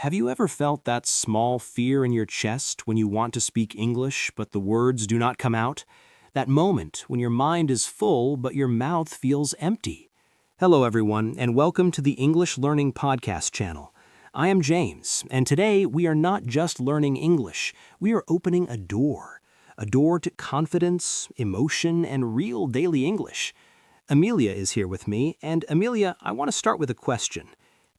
Have you ever felt that small fear in your chest when you want to speak English but the words do not come out? That moment when your mind is full but your mouth feels empty? Hello everyone, and welcome to the English Learning Podcast channel. I am James, and today we are not just learning English, we are opening a door. A door to confidence, emotion, and real daily English. Amelia is here with me, and Amelia, I want to start with a question.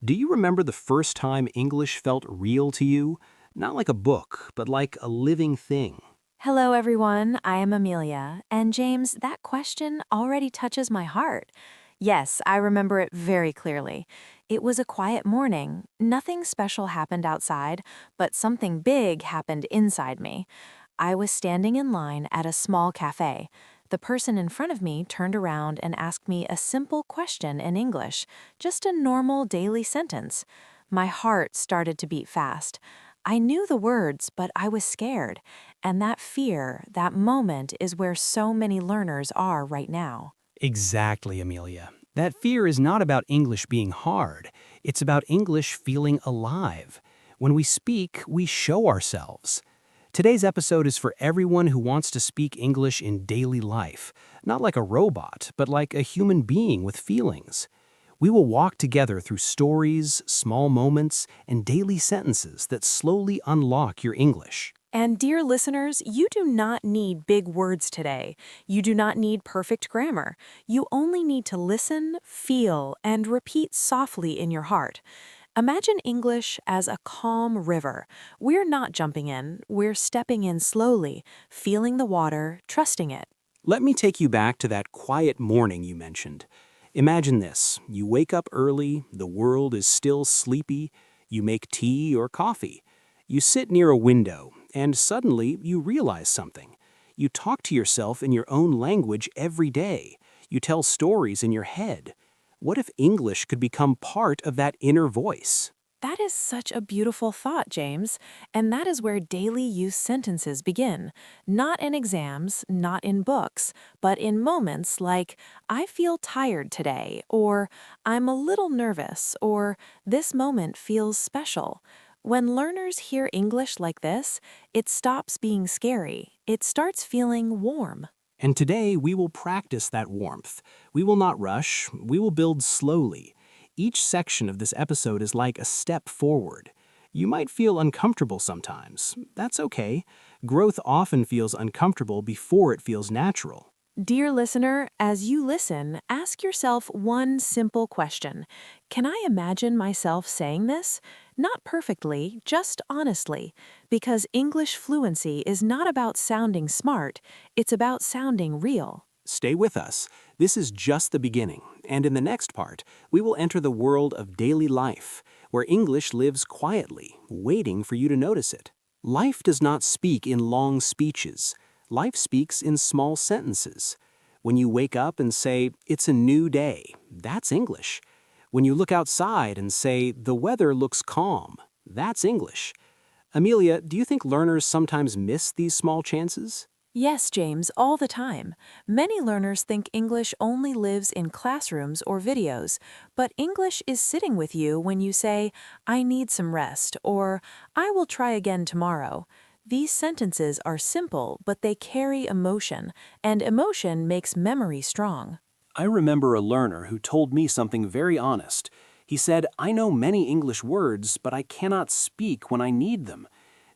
Do you remember the first time English felt real to you? Not like a book, but like a living thing. Hello, everyone. I am Amelia. And James, that question already touches my heart. Yes, I remember it very clearly. It was a quiet morning. Nothing special happened outside, but something big happened inside me. I was standing in line at a small cafe. The person in front of me turned around and asked me a simple question in English, just a normal daily sentence. My heart started to beat fast. I knew the words, but I was scared. And that fear, that moment, is where so many learners are right now. Exactly, Amelia. That fear is not about English being hard. It's about English feeling alive. When we speak, we show ourselves. Today's episode is for everyone who wants to speak English in daily life, not like a robot, but like a human being with feelings. We will walk together through stories, small moments, and daily sentences that slowly unlock your English. And dear listeners, you do not need big words today. You do not need perfect grammar. You only need to listen, feel, and repeat softly in your heart. Imagine English as a calm river. We're not jumping in, we're stepping in slowly, feeling the water, trusting it. Let me take you back to that quiet morning you mentioned. Imagine this. You wake up early, the world is still sleepy, you make tea or coffee. You sit near a window, and suddenly you realize something. You talk to yourself in your own language every day. You tell stories in your head. What if English could become part of that inner voice? That is such a beautiful thought, James. And that is where daily use sentences begin. Not in exams, not in books, but in moments like, I feel tired today, or I'm a little nervous, or this moment feels special. When learners hear English like this, it stops being scary. It starts feeling warm. And today we will practice that warmth. We will not rush, we will build slowly. Each section of this episode is like a step forward. You might feel uncomfortable sometimes. That's okay. Growth often feels uncomfortable before it feels natural. Dear listener, as you listen, ask yourself one simple question. Can I imagine myself saying this? Not perfectly, just honestly. Because English fluency is not about sounding smart, it's about sounding real. Stay with us. This is just the beginning, and in the next part, we will enter the world of daily life, where English lives quietly, waiting for you to notice it. Life does not speak in long speeches. Life speaks in small sentences. When you wake up and say, "It's a new day," that's English. When you look outside and say, "The weather looks calm," that's English. Amelia, do you think learners sometimes miss these small chances? Yes, James, all the time. Many learners think English only lives in classrooms or videos, but English is sitting with you when you say, I need some rest, or I will try again tomorrow. These sentences are simple, but they carry emotion, and emotion makes memory strong. I remember a learner who told me something very honest. He said, "I know many English words, but I cannot speak when I need them.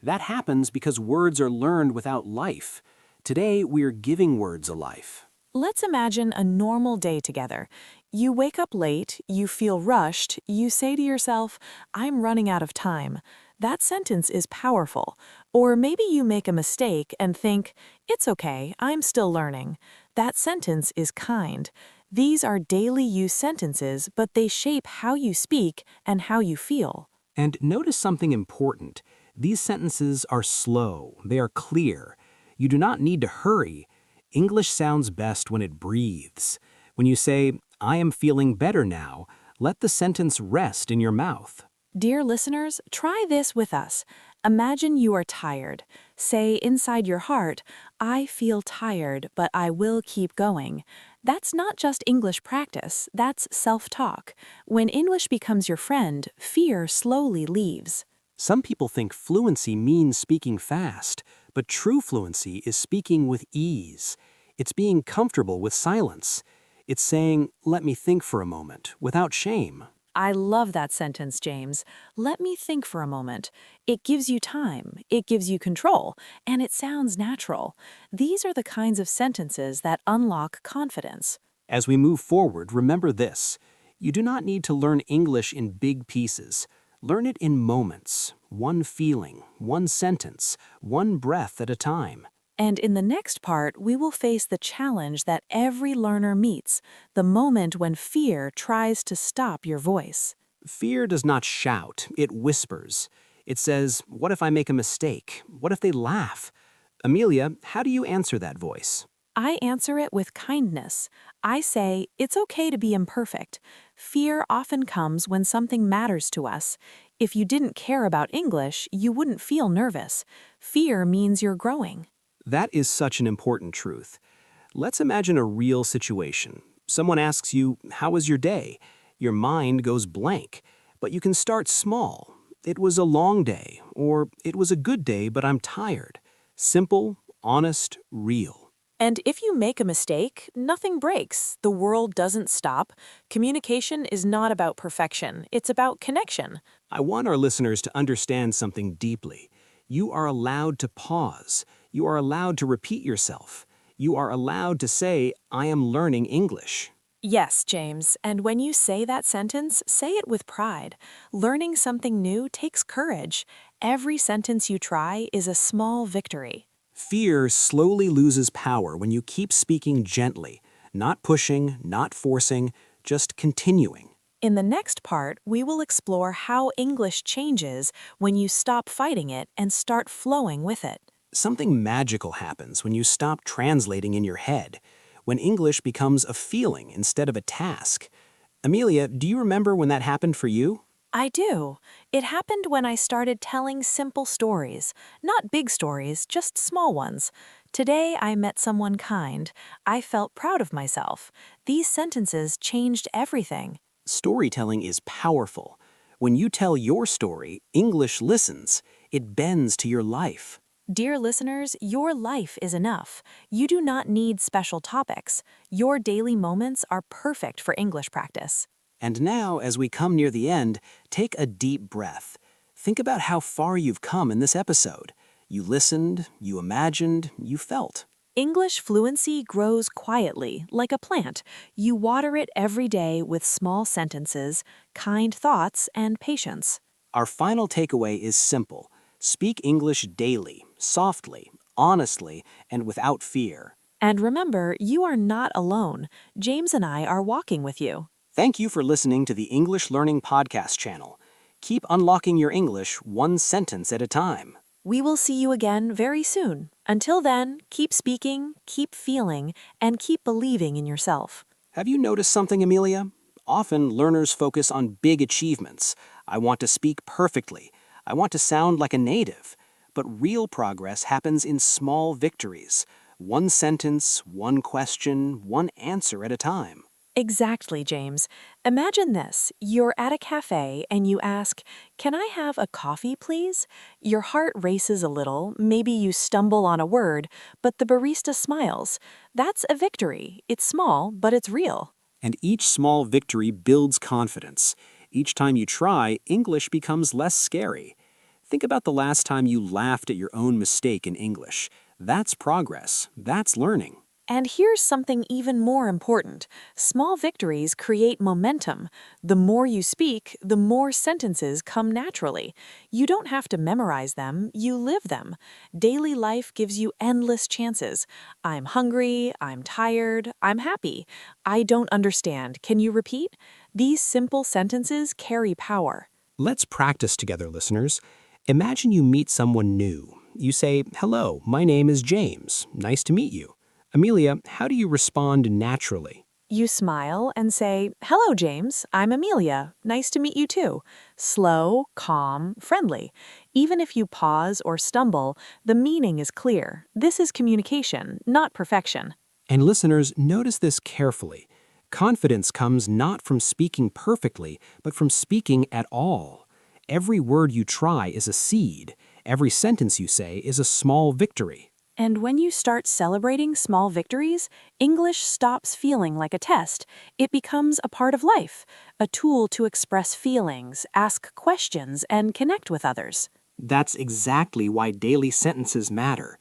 That happens because words are learned without life. Today, we are giving words a life." Let's imagine a normal day together. You wake up late, you feel rushed, you say to yourself, I'm running out of time. That sentence is powerful. Or maybe you make a mistake and think, it's okay, I'm still learning. That sentence is kind. These are daily use sentences, but they shape how you speak and how you feel. And notice something important. These sentences are slow, they are clear. You do not need to hurry. English sounds best when it breathes. When you say, "I am feeling better now," let the sentence rest in your mouth. Dear listeners, try this with us. Imagine you are tired. Say inside your heart, I feel tired, but I will keep going. That's not just English practice, that's self-talk. When English becomes your friend, fear slowly leaves. Some people think fluency means speaking fast, but true fluency is speaking with ease. It's being comfortable with silence. It's saying, let me think for a moment, without shame. I love that sentence, James. Let me think for a moment. It gives you time, it gives you control, and it sounds natural. These are the kinds of sentences that unlock confidence. As we move forward, remember this. You do not need to learn English in big pieces. Learn it in moments, one feeling, one sentence, one breath at a time. And in the next part, we will face the challenge that every learner meets, the moment when fear tries to stop your voice. Fear does not shout, it whispers. It says, what if I make a mistake? What if they laugh? Amelia, how do you answer that voice? I answer it with kindness. I say, it's okay to be imperfect. Fear often comes when something matters to us. If you didn't care about English, you wouldn't feel nervous. Fear means you're growing. That is such an important truth. Let's imagine a real situation. Someone asks you, how was your day? Your mind goes blank, but you can start small. It was a long day, or it was a good day, but I'm tired. Simple, honest, real. And if you make a mistake, nothing breaks. The world doesn't stop. Communication is not about perfection, it's about connection. I want our listeners to understand something deeply. You are allowed to pause. You are allowed to repeat yourself. You are allowed to say, I am learning English. Yes, James, and when you say that sentence, say it with pride. Learning something new takes courage. Every sentence you try is a small victory. Fear slowly loses power when you keep speaking gently, not pushing, not forcing, just continuing. In the next part, we will explore how English changes when you stop fighting it and start flowing with it. Something magical happens when you stop translating in your head, when English becomes a feeling instead of a task. Amelia, do you remember when that happened for you? I do. It happened when I started telling simple stories. Not big stories, just small ones. Today I met someone kind. I felt proud of myself. These sentences changed everything. Storytelling is powerful. When you tell your story, English listens. It bends to your life. Dear listeners, your life is enough. You do not need special topics. Your daily moments are perfect for English practice. And now, as we come near the end, take a deep breath. Think about how far you've come in this episode. You listened, you imagined, you felt. English fluency grows quietly, like a plant. You water it every day with small sentences, kind thoughts, and patience. Our final takeaway is simple. Speak English daily, softly, honestly, and without fear. And remember, you are not alone. James and I are walking with you. Thank you for listening to the English Learning Podcast channel. Keep unlocking your English one sentence at a time. We will see you again very soon. Until then, keep speaking, keep feeling, and keep believing in yourself. Have you noticed something, Amelia? Often learners focus on big achievements. I want to speak perfectly. I want to sound like a native. But real progress happens in small victories. One sentence, one question, one answer at a time. Exactly, James. Imagine this. You're at a cafe and you ask, "Can I have a coffee, please?" Your heart races a little, maybe you stumble on a word, but the barista smiles. That's a victory. It's small, but it's real. And each small victory builds confidence. Each time you try, English becomes less scary. Think about the last time you laughed at your own mistake in English. That's progress. That's learning. And here's something even more important. Small victories create momentum. The more you speak, the more sentences come naturally. You don't have to memorize them, you live them. Daily life gives you endless chances. I'm hungry, I'm tired, I'm happy. I don't understand. Can you repeat? These simple sentences carry power. Let's practice together, listeners. Imagine you meet someone new. You say, hello, my name is James. Nice to meet you. Amelia, how do you respond naturally? You smile and say, "Hello, James. I'm Amelia. Nice to meet you too." Slow, calm, friendly. Even if you pause or stumble, the meaning is clear. This is communication, not perfection. And listeners, notice this carefully. Confidence comes not from speaking perfectly, but from speaking at all. Every word you try is a seed. Every sentence you say is a small victory. And when you start celebrating small victories, English stops feeling like a test. It becomes a part of life, a tool to express feelings, ask questions, and connect with others. That's exactly why daily sentences matter.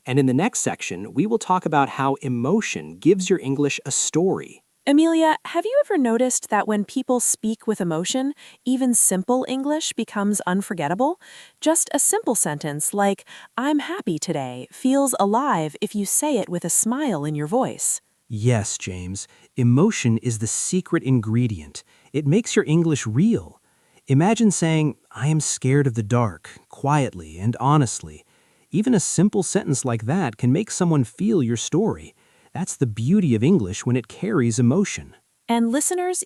And in the next section, we will talk about how emotion gives your English a story. Amelia, have you ever noticed that when people speak with emotion, even simple English becomes unforgettable? Just a simple sentence like, I'm happy today, feels alive if you say it with a smile in your voice. Yes, James, emotion is the secret ingredient. It makes your English real. Imagine saying, I am scared of the dark, quietly and honestly. Even a simple sentence like that can make someone feel your story. That's the beauty of English when it carries emotion. And listeners,